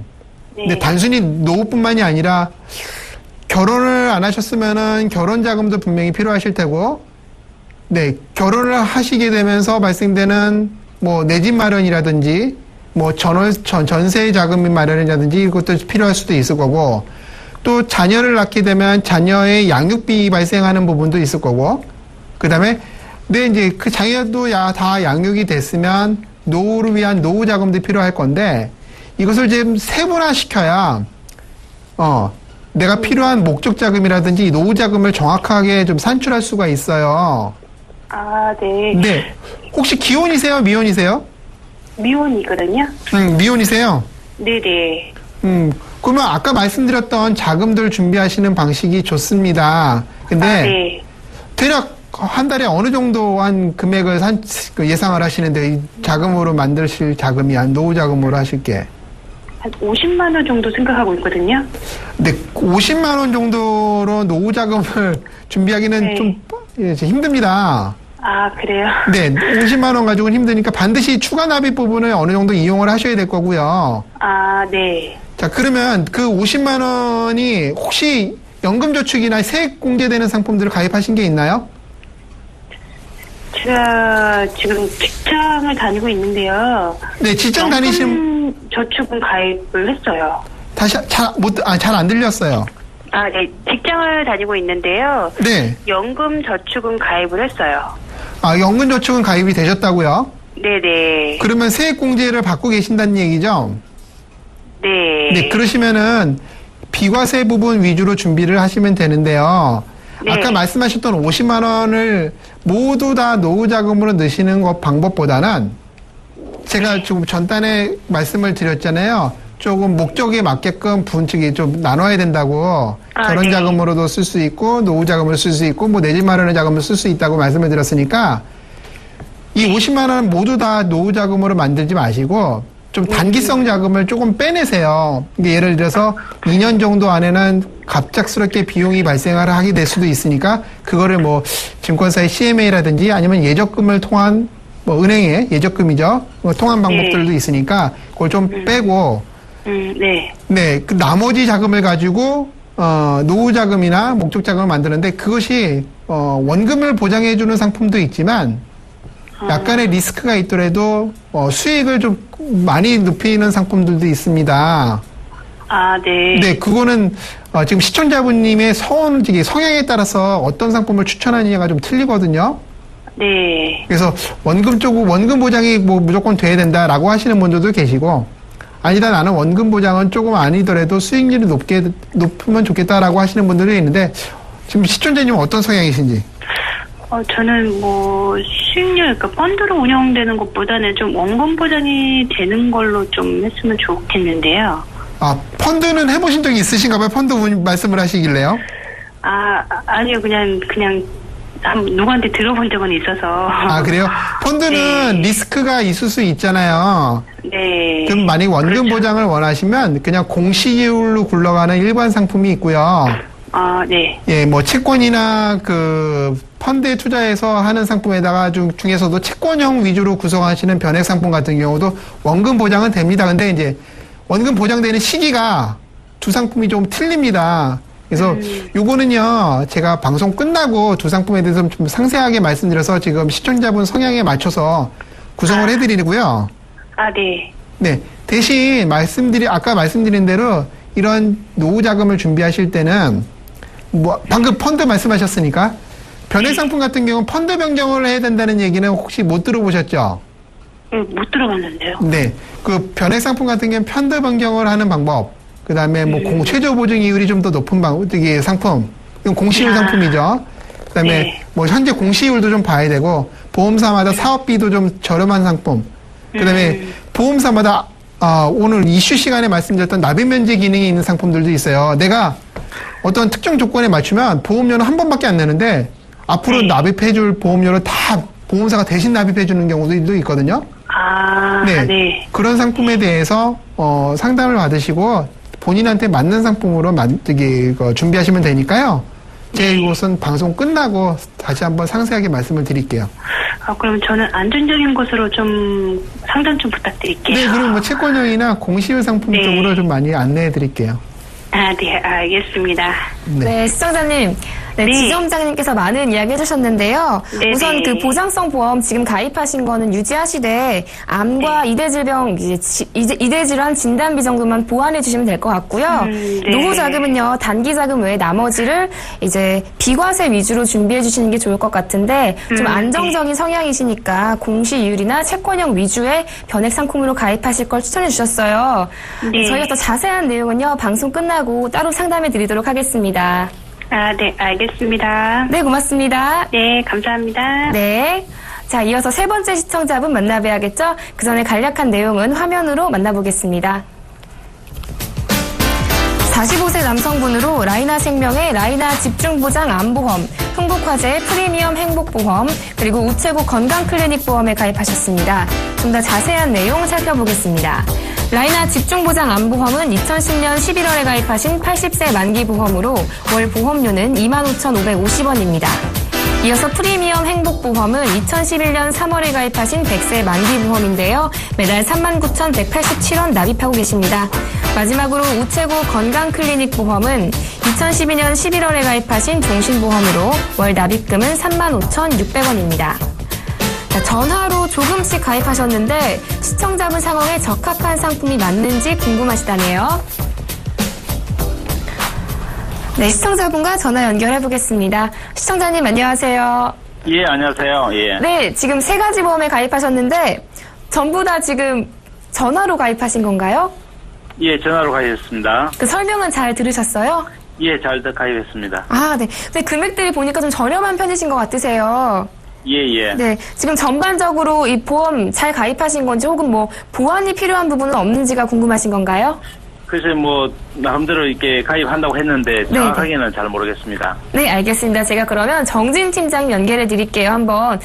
근데 단순히 노후뿐만이 아니라 결혼을 안 하셨으면은 결혼 자금도 분명히 필요하실 테고, 네, 결혼을 하시게 되면서 발생되는 내 집 마련이라든지, 전세 자금 마련이라든지 이것도 필요할 수도 있을 거고, 또 자녀를 낳게 되면 자녀의 양육비 발생하는 부분도 있을 거고, 그 다음에, 이제 그 자녀도 다 양육이 됐으면 노후를 위한 노후 자금도 필요할 건데, 이것을 좀 세분화시켜야, 내가 필요한 목적 자금이라든지 노후 자금을 정확하게 좀 산출할 수가 있어요. 네. 네. 혹시 기혼이세요? 미혼이세요? 미혼이거든요. 미혼이세요? 네네. 그러면 아까 말씀드렸던 자금들 준비하시는 방식이 좋습니다. 근데 네. 대략 한 달에 어느 정도 한 금액을 예상을 하시는데 이 자금으로 만드실 자금이 노후 자금으로 하실 게 한 50만 원 정도 생각하고 있거든요. 근데 50만 원 정도로 노후 자금을 준비하기는 좀 힘듭니다. 그래요? 네, 50만 원 가지고는 힘드니까 반드시 추가 납입 부분을 어느 정도 이용을 하셔야 될 거고요. 네. 자, 그러면 그 50만 원이 혹시 연금저축이나 세액 공제되는 상품들을 가입하신 게 있나요? 제가 지금 직장을 다니고 있는데요. 네, 직장 다니시는 저축은 가입을 했어요. 잘 안 들렸어요. 네. 직장을 다니고 있는데요. 네. 연금 저축은 가입을 했어요. 연금저축은 가입이 되셨다고요? 네네. 그러면 세액 공제를 받고 계신다는 얘기죠? 네. 네, 그러시면은 비과세 부분 위주로 준비를 하시면 되는데요. 네. 아까 말씀하셨던 50만 원을 모두 다 노후 자금으로 넣으시는 것 방법보다는 제가 조금 전단에 말씀을 드렸잖아요. 조금 목적에 맞게끔 분측이 좀 나눠야 된다고. 결혼 자금으로도 쓸 수 있고 노후 자금을 쓸 수 있고 내 집 마련의 자금을 쓸 수 있다고 말씀을 드렸으니까 이 50만 원은 모두 다 노후 자금으로 만들지 마시고 좀 단기성 자금을 조금 빼내세요. 예를 들어서 2년 정도 안에는 갑작스럽게 비용이 발생을 하게 될 수도 있으니까 그거를 증권사의 CMA라든지 아니면 예적금을 통한 은행의 예적금이죠. 통한 방법들도 있으니까 그걸 좀 빼고 네. 네, 그 나머지 자금을 가지고 노후 자금이나 목적 자금을 만드는데 그것이 원금을 보장해주는 상품도 있지만 약간의 리스크가 있더라도 수익을 좀 많이 높이는 상품들도 있습니다. 네. 네, 그거는 지금 시청자분님의 성향에 따라서 어떤 상품을 추천하느냐가 좀 틀리거든요. 네. 그래서 원금 보장이 무조건 돼야 된다라고 하시는 분들도 계시고 아니다 나는 원금 보장은 조금 아니더라도 수익률이 높으면 좋겠다라고 하시는 분들도 있는데 지금 시청자님은 어떤 성향이신지? 저는 수익률, 그러니까 펀드로 운영되는 것보다는 좀 원금 보장이 되는 걸로 좀 했으면 좋겠는데요. 펀드는 해보신 적이 있으신가 봐요? 펀드 말씀을 하시길래요? 아니요, 그냥 누구한테 들어본 적은 있어서. 아, 그래요? 펀드는 네. 리스크가 있을 수 있잖아요. 네. 그럼 만약 원금 그렇죠. 보장을 원하시면 그냥 공시이율로 굴러가는 일반 상품이 있고요. 아, 네. 예, 뭐 채권이나 그 펀드에 투자해서 하는 상품에다가 중에서도 채권형 위주로 구성하시는 변액 상품 같은 경우도 원금 보장은 됩니다. 근데 이제 원금 보장되는 시기가 두 상품이 좀 틀립니다. 그래서 요거는요, 제가 방송 끝나고 두 상품에 대해서 좀 상세하게 말씀드려서 지금 시청자분 성향에 맞춰서 구성을 해드리고요. 아, 네. 네. 대신 아까 말씀드린 대로 이런 노후 자금을 준비하실 때는 뭐 방금 펀드 말씀하셨으니까 변액 상품 같은 경우는 펀드 변경을 해야 된다는 얘기는 혹시 못 들어보셨죠? 못 들어봤는데요. 네. 그 변액 상품 같은 경우는 펀드 변경을 하는 방법, 그 다음에 뭐 최저 보증 이율이 좀 더 높은 이게 상품, 이건 공시율 상품이죠. 그 다음에 네. 뭐 현재 공시율도 좀 봐야 되고, 보험사마다 사업비도 좀 저렴한 상품, 그 다음에 보험사마다 오늘 이슈 시간에 말씀드렸던 납입 면제 기능이 있는 상품들도 있어요. 내가 어떤 특정 조건에 맞추면 보험료는 한 번밖에 안 내는데 앞으로 네. 납입해줄 보험료를 다 보험사가 대신 납입해주는 경우도 있거든요. 아, 네. 네. 그런 상품에 대해서 상담을 받으시고 본인한테 맞는 상품으로 준비하시면 되니까요. 제 이곳은 방송 끝나고 다시 한번 상세하게 말씀을 드릴게요. 그럼 저는 안전적인 곳으로 좀 상담 좀 부탁드릴게요. 네, 그리고 뭐 채권형이나 공시율 상품 네. 쪽으로 좀 많이 안내해 드릴게요. 아, 네, 알겠습니다. 네, 시청자님. 네, 네. 지점장님께서 많은 이야기 해주셨는데요. 네, 우선 네. 그 보장성 보험 지금 가입하신 거는 유지하시되 암과 이대 질병, 이대 질환 진단비 정도만 보완해 주시면 될 것 같고요. 네. 노후 자금은요, 단기 자금 외에 나머지를 이제 비과세 위주로 준비해 주시는 게 좋을 것 같은데 좀 안정적인 성향이시니까 공시이율이나 채권형 위주의 변액 상품으로 가입하실 걸 추천해 주셨어요. 네. 저희가 더 자세한 내용은요, 방송 끝나고 따로 상담해 드리도록 하겠습니다. 아, 네, 알겠습니다. 네, 고맙습니다. 네, 감사합니다. 네. 자, 이어서 세 번째 시청자분 만나봐야겠죠? 그 전에 간략한 내용은 화면으로 만나보겠습니다. 45세 남성분으로 라이나 생명의 라이나 집중보장 암보험, 흥국화재 프리미엄 행복보험, 그리고 우체국 건강클리닉보험에 가입하셨습니다. 좀 더 자세한 내용 살펴보겠습니다. 라이나 집중보장 암보험은 2010년 11월에 가입하신 80세 만기보험으로 월 보험료는 25,550원입니다. 이어서 프리미엄 행복보험은 2011년 3월에 가입하신 100세 만기보험인데요. 매달 39,187원 납입하고 계십니다. 마지막으로 우체국 건강클리닉보험은 2012년 11월에 가입하신 종신보험으로 월 납입금은 35,600원입니다. 전화로 조금씩 가입하셨는데 시청자분 상황에 적합한 상품이 맞는지 궁금하시다네요. 네, 시청자분과 전화 연결해 보겠습니다. 시청자님 안녕하세요. 예, 안녕하세요. 예. 네, 지금 세 가지 보험에 가입하셨는데 전부 다 지금 전화로 가입하신 건가요? 예, 전화로 가입했습니다. 그 설명은 잘 들으셨어요? 예, 잘 가입했습니다. 아, 네. 근데 금액들이 보니까 좀 저렴한 편이신 것 같으세요. 예, 예. 네, 지금 전반적으로 이 보험 잘 가입하신 건지 혹은 뭐 보완이 필요한 부분은 없는지가 궁금하신 건가요? 글쎄, 나름대로 이렇게 가입한다고 했는데, 정확하게는 잘 모르겠습니다. 네, 알겠습니다. 제가 그러면 정진 팀장 연결해 드릴게요. 한번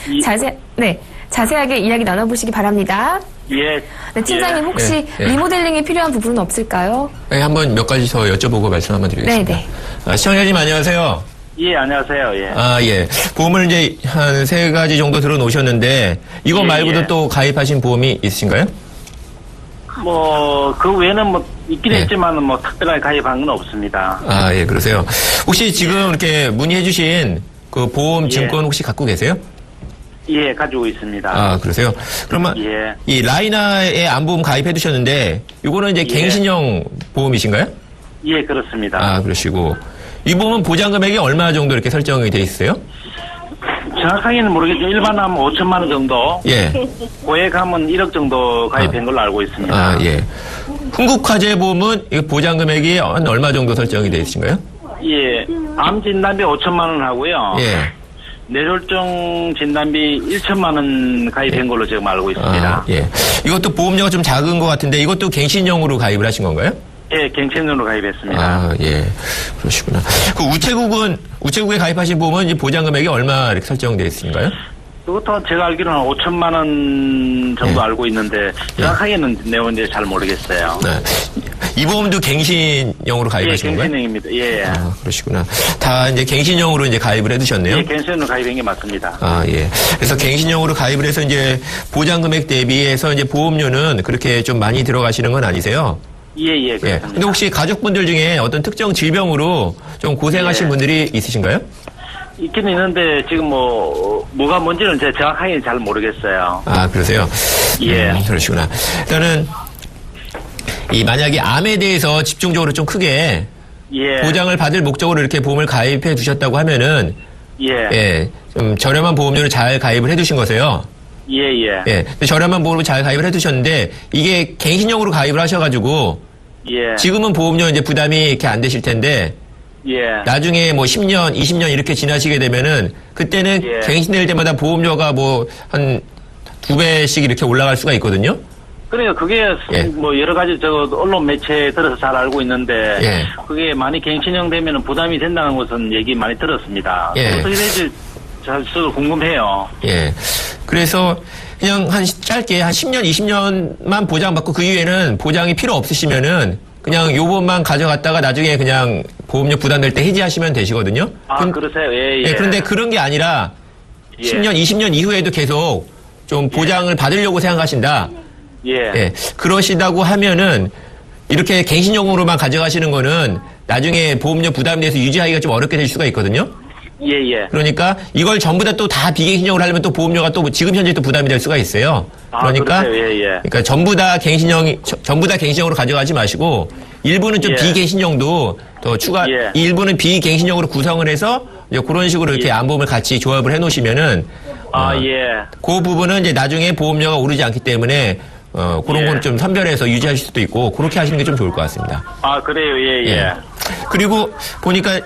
자세하게 이야기 나눠보시기 바랍니다. 예. 네, 팀장님 혹시 리모델링이 필요한 부분은 없을까요? 네, 한번 몇 가지 더 여쭤보고 말씀 한번 드리겠습니다. 네. 시청자님 안녕하세요. 예, 안녕하세요. 예. 예. 보험을 이제 한 세 가지 정도 들어놓으셨는데, 이거 예, 말고도 예. 또 가입하신 보험이 있으신가요? 그 외에는 있긴 네. 했지만, 특별하게 가입한 건 없습니다. 예, 그러세요. 혹시 지금 이렇게 문의해주신 그 보험 예. 증권 혹시 갖고 계세요? 예, 가지고 있습니다. 그러세요? 그러면 예. 이 라이나의 암보험 가입해두셨는데, 이거는 이제 예. 갱신형 보험이신가요? 예, 그렇습니다. 그러시고. 이 보험은 보장 금액이 얼마 정도 이렇게 설정이 돼 있어요? 정확하게는 모르겠지만, 일반하면 5천만 원 정도, 예. 고액하면 1억 정도 가입한 걸로 알고 있습니다. 예. 흥국화재 보험은 이 보장 금액이 한 얼마 정도 설정이 돼 있으신가요? 예, 암 진단비 5천만 원 하고요. 예. 뇌졸중 진단비 1천만 원 가입한 걸로 지금 알고 있습니다. 예. 이것도 보험료가 좀 작은 것 같은데 이것도 갱신형으로 가입을 하신 건가요? 예, 갱신으로 가입했습니다. 아, 예. 그러시구나. 그 우체국에 가입하신 보험은 이제 보장 금액이 얼마 이렇게 설정되어 있으신가요? 그것도 제가 알기로는 5천만 원 정도 네. 알고 있는데 정확하게는 내용인지 잘 모르겠어요. 네. 이 보험도 갱신형으로 예, 가입하신 건가요? 갱신형입니다. 예. 아, 그러시구나. 다 이제 갱신형으로 이제 가입을 해두셨네요. 예, 갱신으로 가입한 게 맞습니다. 아, 예. 그래서 갱신형으로 가입을 해서 이제 보장 금액 대비해서 이제 보험료는 그렇게 좀 많이 들어가시는 건 아니세요? 예, 예, 예. 그렇습니다. 근데 혹시 가족분들 중에 어떤 특정 질병으로 좀 고생하신 예. 분들이 있으신가요? 있긴 있는데 지금 뭐가 뭔지는 제가 정확하게 잘 모르겠어요. 아, 그러세요? 예. 그러시구나. 일단은 만약에 암에 대해서 집중적으로 좀 크게 예. 보장을 받을 목적으로 이렇게 보험을 가입해 두셨다고 하면은 예. 좀 저렴한 보험료를 잘 가입을 해 두신 거세요. 예, 예. 예. 저렴한 보험으로 잘 가입을 해 두셨는데 이게 갱신형으로 가입을 하셔 가지고 예. 지금은 보험료 이제 부담이 이렇게 안 되실 텐데 예. 나중에 뭐 10년, 20년 이렇게 지나시게 되면은 그때는 예. 갱신될 때마다 보험료가 뭐 한 2배씩 이렇게 올라갈 수가 있거든요. 그러니까 그게 예. 뭐 여러 가지 언론 매체에 들어서 잘 알고 있는데 예. 그게 많이 갱신형 되면은 부담이 된다는 것은 얘기 많이 들었습니다. 예. 어떻게 될지 저도 궁금해요. 예. 그래서 그냥 짧게 한 10년, 20년만 보장받고 그 이후에는 보장이 필요 없으시면은 그냥 요 보험만 가져갔다가 나중에 그냥 보험료 부담될 때 해지하시면 되시거든요. 아, 그러세요? 예, 예. 예, 그런데 그런 게 아니라 예. 10년, 20년 이후에도 계속 좀 보장을 받으려고 생각하신다. 예. 예. 그러시다고 하면은 이렇게 갱신형으로만 가져가시는 거는 나중에 보험료 부담에 대해서 유지하기가 좀 어렵게 될 수가 있거든요. 예, 예. 그러니까 이걸 전부 다 또 다 비갱신형으로 하려면 또 보험료가 또 지금 현재 또 부담이 될 수가 있어요. 그러니까 그러세요? 예, 예. 그러니까 전부 다 갱신형으로 가져가지 마시고 일부는 좀 예. 비갱신형도 더 추가 예. 일부는 비갱신형으로 구성을 해서 이제 그런 식으로 이렇게 예. 암보험을 같이 조합을 해 놓으시면은 예. 그 부분은 이제 나중에 보험료가 오르지 않기 때문에 그런 예. 건 좀 선별해서 유지하실 수도 있고 그렇게 하시는 게 좀 좋을 것 같습니다. 아, 그래요? 예, 예. 예. 그리고 보니까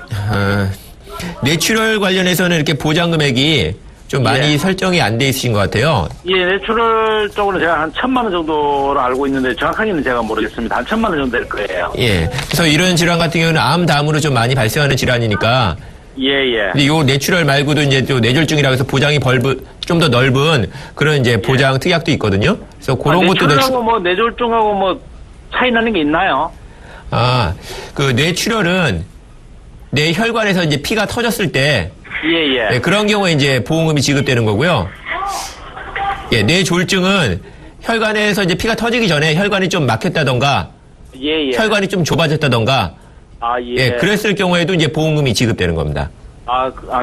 뇌출혈 관련해서는 이렇게 보장 금액이 좀 많이 예. 설정이 안 돼 있으신 것 같아요. 예, 내추럴 쪽으로 제가 한 1,000만 원 정도로 알고 있는데 정확하게는 제가 모르겠습니다. 한 1,000만 원 정도 될 거예요. 예. 그래서 이런 질환 같은 경우는 암 다음으로 좀 많이 발생하는 질환이니까. 예, 예. 근데 요 뇌출혈 말고도 이제 또 뇌졸중이라고 해서 보장이 좀 더 넓은 그런 이제 보장 특약도 있거든요. 그래서 그런 것도 내추럴하고 뭐 뇌졸중하고 뭐 차이 나는 게 있나요? 그 뇌출혈은 뇌 혈관에서 이제 피가 터졌을 때 예, 예. 네, 그런 경우에 이제 보험금이 지급되는 거고요. 예, 뇌졸중은 혈관에서 이제 피가 터지기 전에 혈관이 좀 막혔다던가, 예, 예. 혈관이 좀 좁아졌다던가, 아, 예. 예, 그랬을 경우에도 이제 보험금이 지급되는 겁니다.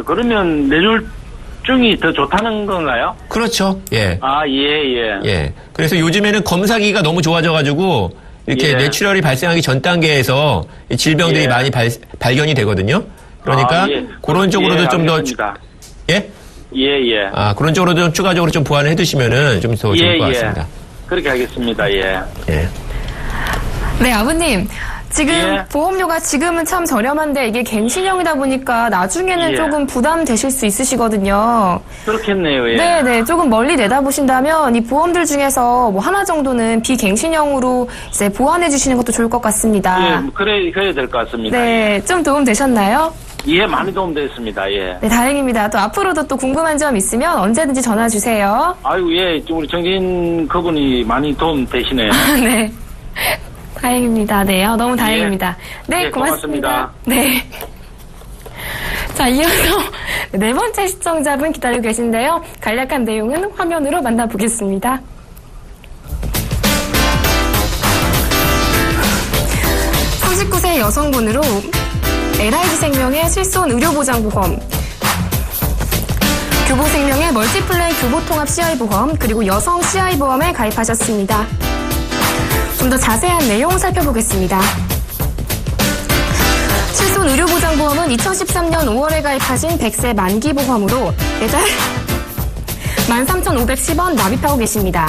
그러면 뇌졸중이 더 좋다는 건가요? 그렇죠. 예. 아, 예, 예. 예. 그래서 요즘에는 검사기가 너무 좋아져가지고, 이렇게 예. 뇌출혈이 발생하기 전 단계에서 이 질병들이 예. 많이 발견이 되거든요. 그러니까, 예. 그런 쪽으로도 예, 좀 더, 알겠습니다. 예? 예, 예. 그런 쪽으로도 좀 추가적으로 좀 보완을 해두시면은 좀 더 좋을 것 같습니다. 그렇게 하겠습니다. 예. 예. 네, 아버님. 지금 예. 보험료가 지금은 참 저렴한데 이게 갱신형이다 보니까 나중에는 예. 조금 부담되실 수 있으시거든요. 그렇겠네요. 예. 네, 조금 멀리 내다보신다면 이 보험들 중에서 뭐 하나 정도는 비갱신형으로 이제 보완해 주시는 것도 좋을 것 같습니다. 예, 그래야 될 것 같습니다. 네, 좀 도움 되셨나요? 예, 많이 도움됐습니다. 예. 네, 다행입니다. 또 앞으로도 또 궁금한 점 있으면 언제든지 전화 주세요. 아이고, 예, 우리 정진 그분이 많이 도움되시네요. 네. 다행입니다. 네, 너무 다행입니다. 네, 예, 고맙습니다. 고맙습니다. 네. 자, 이어서 네 번째 시청자분 기다리고 계신데요. 간략한 내용은 화면으로 만나보겠습니다. (39세) 여성분으로 LIG 생명의 실손 의료보장보험, 교보생명의 멀티플레이 교보통합 CI보험, 그리고 여성 CI보험에 가입하셨습니다. 좀 더 자세한 내용 살펴보겠습니다. 실손 의료보장보험은 2013년 5월에 가입하신 100세 만기보험으로 매달 13,510원 납입하고 계십니다.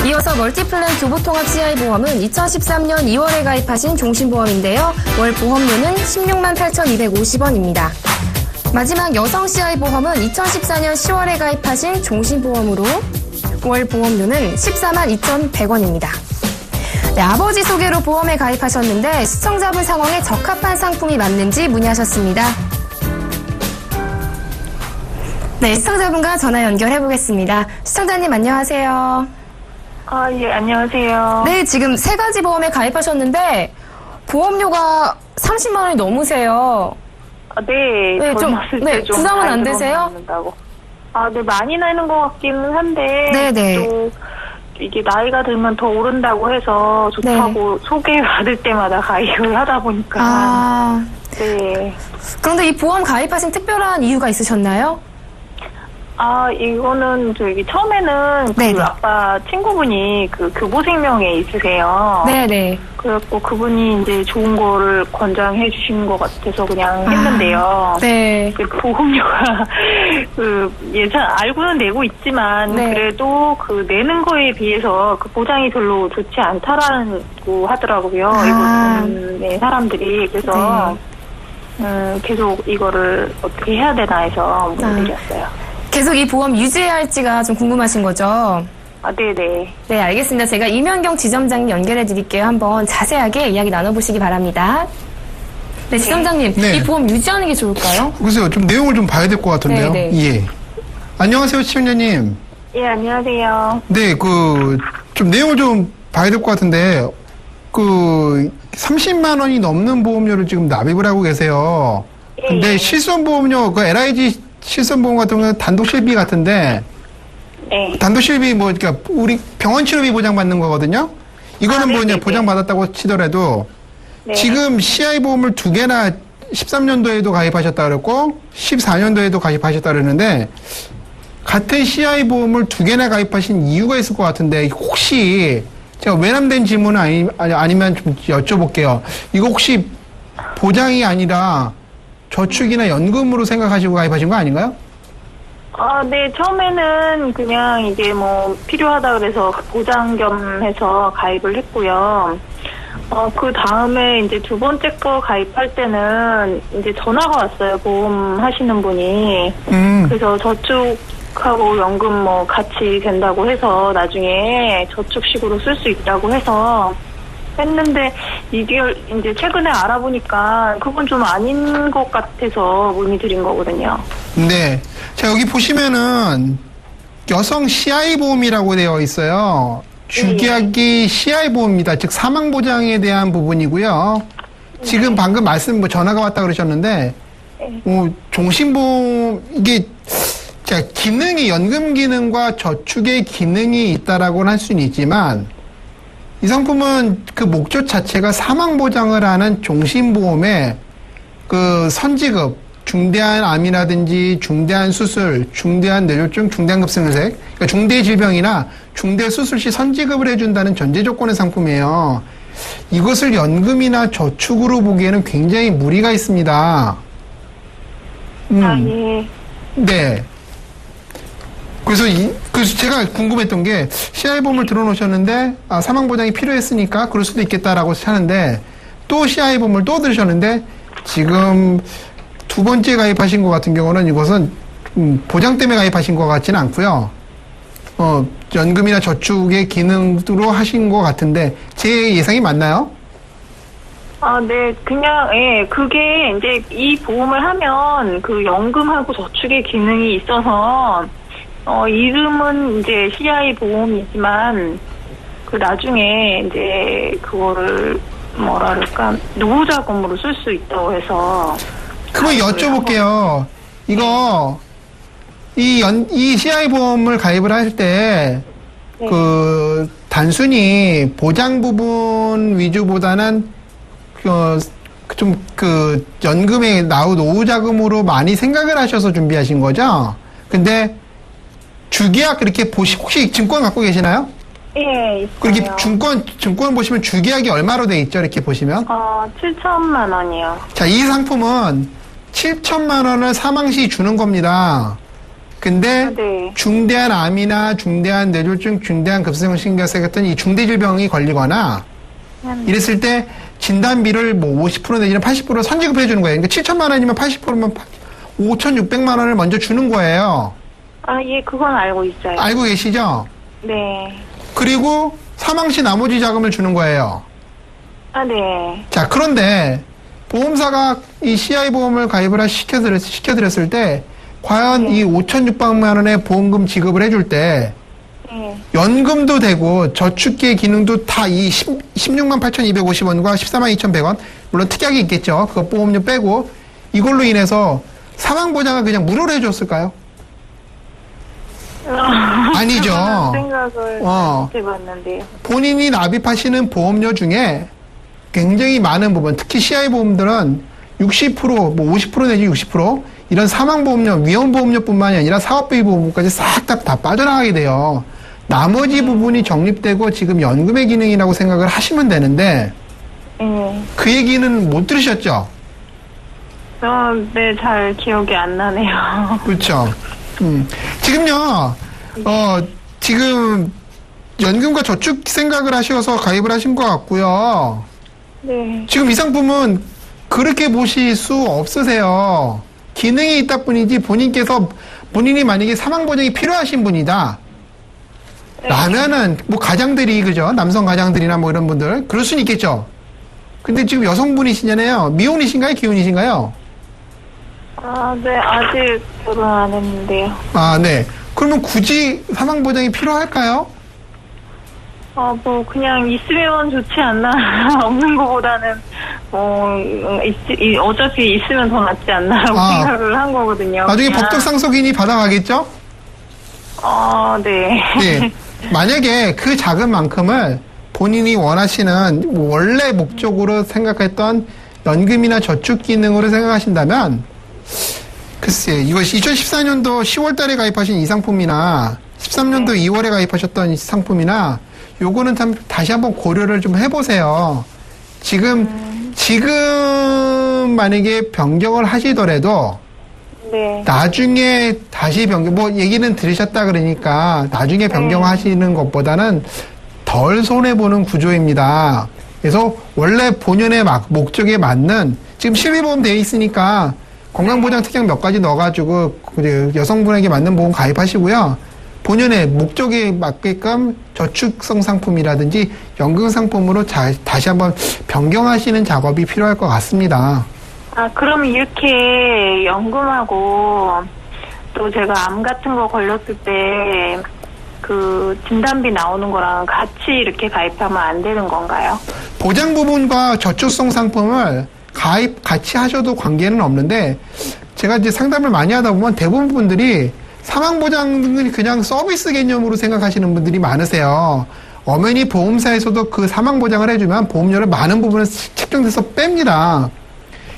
이어서 멀티플랜 교보통합 CI보험은 2013년 2월에 가입하신 종신보험인데요. 월 보험료는 16만 8,250원입니다. 마지막 여성 CI보험은 2014년 10월에 가입하신 종신보험으로 월 보험료는 14만 2,100원입니다. 네, 아버지 소개로 보험에 가입하셨는데 시청자분 상황에 적합한 상품이 맞는지 문의하셨습니다. 네, 시청자분과 전화 연결해 보겠습니다. 시청자님 안녕하세요. 예, 안녕하세요. 네, 지금 3가지 보험에 가입하셨는데 보험료가 30만 원이 넘으세요. 네, 네, 좀, 젊었을 네, 때 좀 부담은 안 잘 되세요? 들어맞는다고. 네, 많이 나는 것 같기는 한데, 네네. 또 이게 나이가 들면 더 오른다고 해서 좋다고 소개받을 때마다 가입을 하다 보니까. 네. 그런데 이 보험 가입하신 특별한 이유가 있으셨나요? 이거는 저기 처음에는 네네. 그 아빠 친구분이 그 교보생명에 있으세요. 네네. 그래갖고 그분이 이제 좋은 거를 권장해 주신 것 같아서 그냥 했는데요. 네. 그 보험료가 예산 알고는 내고 있지만 네. 그래도 그 내는 거에 비해서 그 보장이 별로 좋지 않다라고 하더라고요. 이곳 사람들이. 그래서 계속 이거를 어떻게 해야 되나 해서 문의드렸어요. 계속 이 보험 유지해야 할지가 좀 궁금하신 거죠? 네네. 네, 알겠습니다. 제가 이면경 지점장님 연결해 드릴게요. 한번 자세하게 이야기 나눠보시기 바랍니다. 네, 지점장님. 네. 이 보험 유지하는 게 좋을까요? 글쎄요, 좀 내용을 좀 봐야 될 것 같은데요. 네, 예. 안녕하세요, 시청자님. 예, 안녕하세요. 네, 좀 내용을 좀 봐야 될 것 같은데, 30만 원이 넘는 보험료를 지금 납입을 하고 계세요. 근데 실손보험료, LIG 실손보험 같은 경우는 단독실비 같은데, 네. 단독실비 그러니까 우리 병원 치료비 보장받는 거거든요? 이거는 네네네. 보장받았다고 치더라도, 네. 지금 CI보험을 2개나 13년도에도 가입하셨다 그랬고, 14년도에도 가입하셨다 그랬는데, 같은 CI보험을 2개나 가입하신 이유가 있을 것 같은데, 혹시, 제가 외람된 질문은 아니면 좀 여쭤볼게요. 이거 혹시 보장이 아니라 저축이나 연금으로 생각하시고 가입하신 거 아닌가요? 네, 처음에는 그냥 이게 필요하다 그래서 보장 겸 해서 가입을 했고요. 그 다음에 이제 두 번째 거 가입할 때는 이제 전화가 왔어요. 보험 하시는 분이. 그래서 저축하고 연금 같이 된다고 해서 나중에 저축식으로 쓸 수 있다고 해서 했는데 이게 이제 최근에 알아보니까 그건 좀 아닌 것 같아서 문의드린 거거든요. 네. 자, 여기 보시면은 여성 CI보험이라고 되어 있어요. 주기하기 CI보험입니다. 즉, 사망보장에 대한 부분이고요. 지금 방금 전화가 왔다 그러셨는데, 종신보험, 이게, 자, 연금 기능과 저축의 기능이 있다라고는 할 수는 있지만, 이 상품은 그 목적 자체가 사망보장을 하는 종신보험의 선지급, 중대한 암이라든지 중대한 수술, 중대한 뇌졸중, 중대한 급성혈색, 그러니까 중대 질병이나 중대 수술 시 선지급을 해준다는 전제 조건의 상품이에요. 이것을 연금이나 저축으로 보기에는 굉장히 무리가 있습니다. 예. 네. 그래서 제가 궁금했던 게 CI보험을 들어놓으셨는데 사망보장이 필요했으니까 그럴 수도 있겠다라고 하는데 또 CI보험을 또 들으셨는데 지금 두 번째 가입하신 것 같은 경우는 이것은 보장 때문에 가입하신 것 같지는 않고요. 연금이나 저축의 기능으로 하신 것 같은데 제 예상이 맞나요? 네, 그냥, 그게 이제 이 보험을 하면 그 연금하고 저축의 기능이 있어서, 이름은 이제 CI 보험이지만, 그 나중에 이제 그거를 노후자금으로 쓸 수 있다고 해서. 그럼 여쭤볼게요. 이거, 이 CI 보험을 가입을 할 때, 단순히 보장 부분 위주보다는 연금에 노후자금으로 많이 생각을 하셔서 준비하신 거죠? 근데 주계약 그렇게 혹시 증권 갖고 계시나요? 예, 있어요. 그렇게 증권 보시면 주계약이 얼마로 돼 있죠? 이렇게 보시면. 7천만 원이요. 자, 이 상품은 7천만 원을 사망 시 주는 겁니다. 근데 네. 중대한 암이나 중대한 뇌졸중, 중대한 급성신경쇠 같은 이 중대 질병이 걸리거나 이랬을 때 진단비를 50% 내지는 80% 선지급해 주는 거예요. 그러니까 7천만 원이면 80%면 5,600만 원을 먼저 주는 거예요. 예, 그건 알고 있어요. 알고 계시죠? 네. 그리고 사망 시 나머지 자금을 주는 거예요. 아, 네. 자, 그런데 보험사가 이 CI 보험을 가입을 시켜드렸을 때 과연 이 5,600만 원의 보험금 지급을 해줄 때 네. 연금도 되고 저축계 기능도 다 이 16만 8,250원과 14만 2,100원 물론 특약이 있겠죠. 그거 보험료 빼고 이걸로 인해서 사망보장을 그냥 무료로 해줬을까요? 아니죠. 생각을 어. 해봤는데요. 본인이 납입하시는 보험료 중에 굉장히 많은 부분, 특히 CI 보험들은 60%, 뭐 50% 내지 60% 이런 사망보험료, 위험보험료뿐만이 아니라 사업비 보험까지 싹 다 빠져나가게 돼요. 나머지 부분이 적립되고 지금 연금의 기능이라고 생각을 하시면 되는데 그 얘기는 못 들으셨죠? 네, 잘 기억이 안 나네요. 그렇죠. 지금요, 지금 연금과 저축 생각을 하셔서 가입을 하신 것 같고요. 네. 지금 이 상품은 그렇게 보실 수 없으세요. 기능이 있다 뿐이지 본인이 만약에 사망보장이 필요하신 분이다. 라면은 뭐 가장들이 그죠? 남성 가장들이나 뭐 이런 분들 그럴 수는 있겠죠. 근데 지금 여성분이시잖아요. 미혼이신가요? 기혼이신가요? 아, 네, 아직 결혼 안 했는데요. 아, 네. 그러면 굳이 사망보장이 필요할까요? 뭐, 그냥 있으면 좋지 않나. 없는 것보다는, 어차피 있으면 더 낫지 않나라고 생각을 한 거거든요. 나중에 그냥. 법적 상속인이 받아가겠죠? 네. 네. 만약에 그 자금만큼을 본인이 원하시는 원래 목적으로 생각했던 연금이나 저축 기능으로 생각하신다면 글쎄 이것이 2014년도 10월 달에 가입하신 이 상품이나 13년도 2월에 가입하셨던 이 상품이나 요거는 참 다시 한번 고려를 좀 해보세요. 지금 만약에 변경을 하시더라도 네. 나중에 다시 뭐 얘기는 들으셨다 그러니까 나중에 변경하시는 것보다는 덜 손해보는 구조입니다. 그래서 원래 본연의 목적에 맞는 지금 실비보험 돼 있으니까 건강보장 특약 몇 가지 넣어가지고 여성분에게 맞는 보험 가입하시고요. 본연의 목적에 맞게끔 저축성 상품이라든지 연금 상품으로 다시 한번 변경하시는 작업이 필요할 것 같습니다. 그럼 이렇게 연금하고 또 제가 암 같은 거 걸렸을 때 그 진단비 나오는 거랑 같이 이렇게 가입하면 안 되는 건가요? 보장 부분과 저축성 상품을 같이 하셔도 관계는 없는데 제가 이제 상담을 많이 하다 보면 대부분 분들이 사망보장을 그냥 서비스 개념으로 생각하시는 분들이 많으세요. 엄연히 보험사에서도 그 사망보장을 해주면 보험료를 많은 부분을 책정돼서 뺍니다.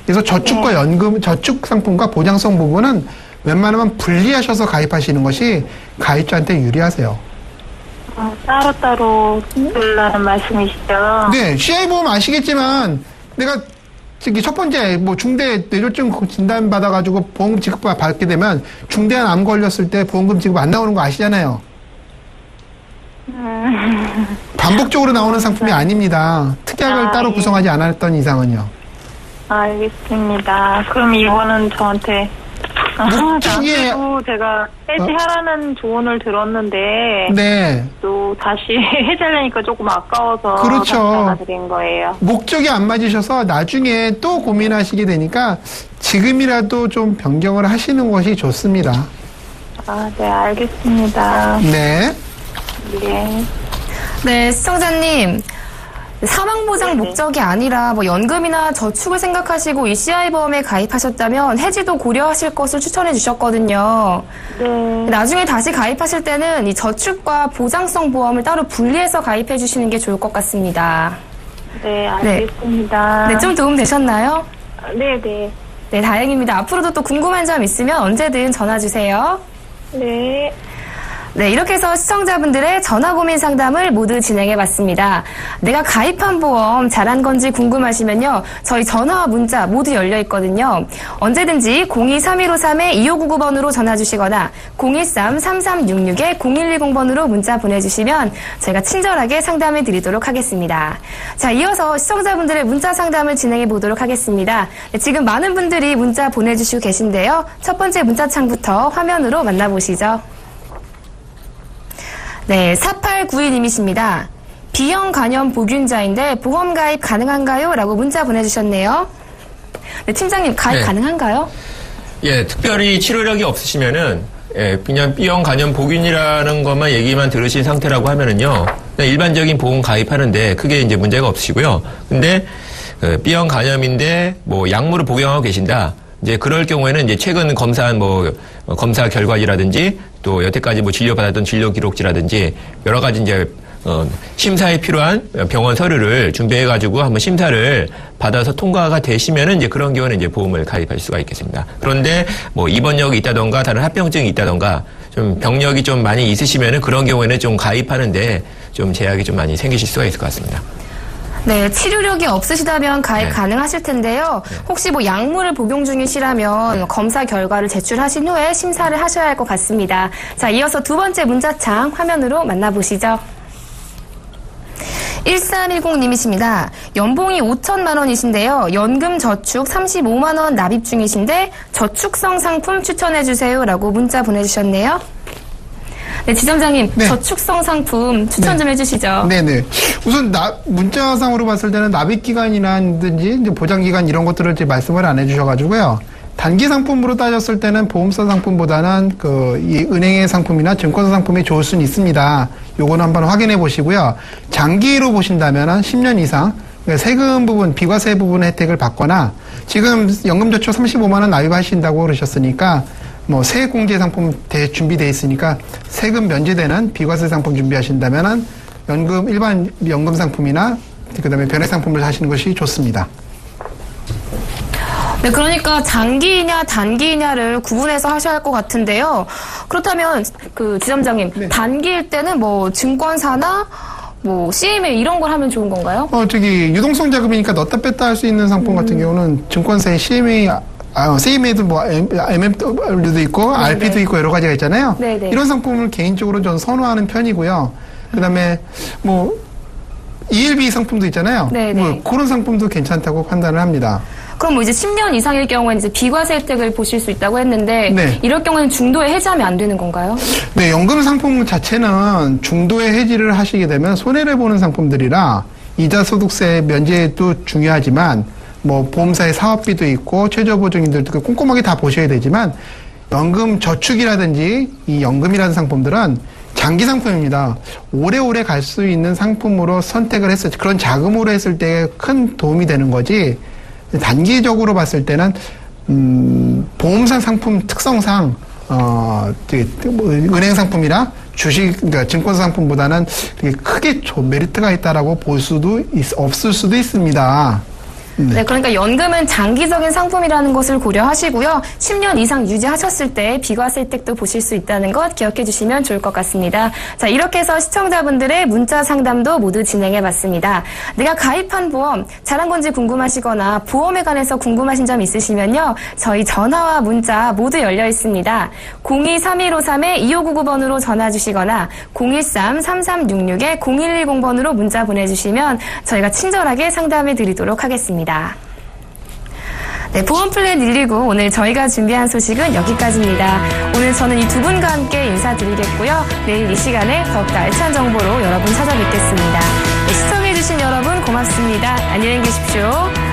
그래서 저축과 연금, 저축 상품과 보장성 부분은 웬만하면 분리하셔서 가입하시는 것이 가입자한테 유리하세요. 따로따로 들라는 말씀이시죠? 네, CI 보험 아시겠지만 내가 첫 번째 중대 뇌졸중 진단 받아가지고 보험금 지급 받게 되면 중대한 암 걸렸을 때 보험금 지급 안 나오는 거 아시잖아요. 반복적으로 나오는 상품이 아닙니다. 특약을 따로 구성하지 않았던 이상은요. 알겠습니다. 그럼 이거는 저한테 나중에도 제가 해지하라는 조언을 들었는데 네. 또 다시 해지하려니까 조금 아까워서 그렇죠. 드린 거예요. 목적이 안 맞으셔서 나중에 또 고민하시게 되니까 지금이라도 좀 변경을 하시는 것이 좋습니다. 네, 알겠습니다. 네. 네. 네, 시청자님. 사망보장 목적이 아니라 연금이나 저축을 생각하시고 이 CI 보험에 가입하셨다면 해지도 고려하실 것을 추천해 주셨거든요. 네. 나중에 다시 가입하실 때는 이 저축과 보장성 보험을 따로 분리해서 가입해 주시는 게 좋을 것 같습니다. 네, 알겠습니다. 네, 좀 도움 되셨나요? 네. 네, 다행입니다. 앞으로도 또 궁금한 점 있으면 언제든 전화 주세요. 네. 네, 이렇게 해서 시청자분들의 전화 고민 상담을 모두 진행해봤습니다. 내가 가입한 보험 잘한 건지 궁금하시면요. 저희 전화와 문자 모두 열려있거든요. 언제든지 023153-2599번으로 전화 주시거나 013-3366-0110번으로 문자 보내주시면 저희가 친절하게 상담해 드리도록 하겠습니다. 자, 이어서 시청자분들의 문자 상담을 진행해 보도록 하겠습니다. 네, 지금 많은 분들이 문자 보내주시고 계신데요. 첫 번째 문자창부터 화면으로 만나보시죠. 네, 4892님이십니다. B형 간염 보균자인데 보험 가입 가능한가요? 라고 문자 보내주셨네요. 네, 팀장님 가입 네. 가능한가요? 예, 특별히 치료력이 없으시면은 예, 그냥 B형 간염 보균이라는 것만 얘기만 들으신 상태라고 하면은요, 그냥 일반적인 보험 가입하는데 크게 이제 문제가 없으시고요. 근데 그 B형 간염인데 뭐 약물을 복용하고 계신다. 이제 그럴 경우에는 이제 최근 검사한 뭐 검사 결과지라든지 또 여태까지 뭐 진료받았던 진료 기록지라든지 여러 가지 이제 심사에 필요한 병원 서류를 준비해가지고 한번 심사를 받아서 통과가 되시면은 이제 그런 경우는 이제 보험을 가입할 수가 있겠습니다. 그런데 뭐 입원력이 있다던가 다른 합병증이 있다던가 좀 병력이 좀 많이 있으시면은 그런 경우에는 좀 가입하는데 좀 제약이 좀 많이 생기실 수가 있을 것 같습니다. 네, 치료력이 없으시다면 가입 네. 가능하실 텐데요. 혹시 뭐 약물을 복용 중이시라면 검사 결과를 제출하신 후에 심사를 하셔야 할 것 같습니다. 자, 이어서 두 번째 문자창 화면으로 만나보시죠. 1310님이십니다. 연봉이 5천만 원이신데요. 연금 저축 35만 원 납입 중이신데 저축성 상품 추천해주세요. 라고 문자 보내주셨네요. 네, 지점장님, 네. 저축성 상품 추천 좀 해주시죠. 네네. 우선 문자상으로 봤을 때는 납입 기간이라든지 이제 보장 기간 이런 것들을 이제 말씀을 안 해주셔가지고요. 단기 상품으로 따졌을 때는 보험사 상품보다는 이 은행의 상품이나 증권사 상품이 좋을 수는 있습니다. 요거는 한번 확인해 보시고요. 장기로 보신다면은 10년 이상 세금 부분, 비과세 부분 혜택을 받거나 지금 연금저축 35만 원 납입하신다고 그러셨으니까 뭐 세액공제 상품 준비되어 있으니까 세금 면제되는 비과세 상품 준비하신다면은 일반 연금 상품이나 그다음에 변액 상품을 사시는 것이 좋습니다. 네, 그러니까 장기이냐 단기이냐를 구분해서 하셔야 할 것 같은데요. 그렇다면 그 지점장님, 네. 단기일 때는 뭐 증권사나 뭐 CMA 이런 걸 하면 좋은 건가요? 유동성 자금이니까 넣었다 뺐다 할 수 있는 상품 같은 경우는 증권사의 CMA도 뭐 MMW도 있고 RP도 있고 여러 가지가 있잖아요. 네네. 이런 상품을 개인적으로 전 선호하는 편이고요. 그다음에 뭐 ELB 상품도 있잖아요. 네네. 뭐 그런 상품도 괜찮다고 판단을 합니다. 그럼 뭐 이제 10년 이상일 경우에는 이제 비과세 혜택을 보실 수 있다고 했는데 네. 이럴 경우에는 중도에 해지하면 안 되는 건가요? 네, 연금 상품 자체는 중도에 해지를 하시게 되면 손해를 보는 상품들이라 이자 소득세 면제도 중요하지만 뭐 보험사의 사업비도 있고 최저보증인들도 꼼꼼하게 다 보셔야 되지만 연금 저축이라든지 이 연금이라는 상품들은 장기 상품입니다. 오래오래 갈 수 있는 상품으로 선택을 했을 때 그런 자금으로 했을 때 큰 도움이 되는 거지 단기적으로 봤을 때는 보험사 상품 특성상 은행 상품이나 주식, 그러니까 증권사 상품보다는 크게 메리트가 있다라고 볼 수도 없을 수도 있습니다. 네, 그러니까 연금은 장기적인 상품이라는 것을 고려하시고요. 10년 이상 유지하셨을 때 비과세 혜택도 보실 수 있다는 것 기억해 주시면 좋을 것 같습니다. 자, 이렇게 해서 시청자분들의 문자 상담도 모두 진행해 봤습니다. 내가 가입한 보험 잘한 건지 궁금하시거나 보험에 관해서 궁금하신 점 있으시면요. 저희 전화와 문자 모두 열려 있습니다. 023153-2599번으로 전화 주시거나 013-3366-0110번으로 문자 보내주시면 저희가 친절하게 상담해 드리도록 하겠습니다. 네, 보험 플랜 119 오늘 저희가 준비한 소식은 여기까지입니다. 오늘 저는 이 두 분과 함께 인사드리겠고요. 내일 이 시간에 더욱더 알찬 정보로 여러분 찾아뵙겠습니다. 네, 시청해주신 여러분 고맙습니다. 안녕히 계십시오.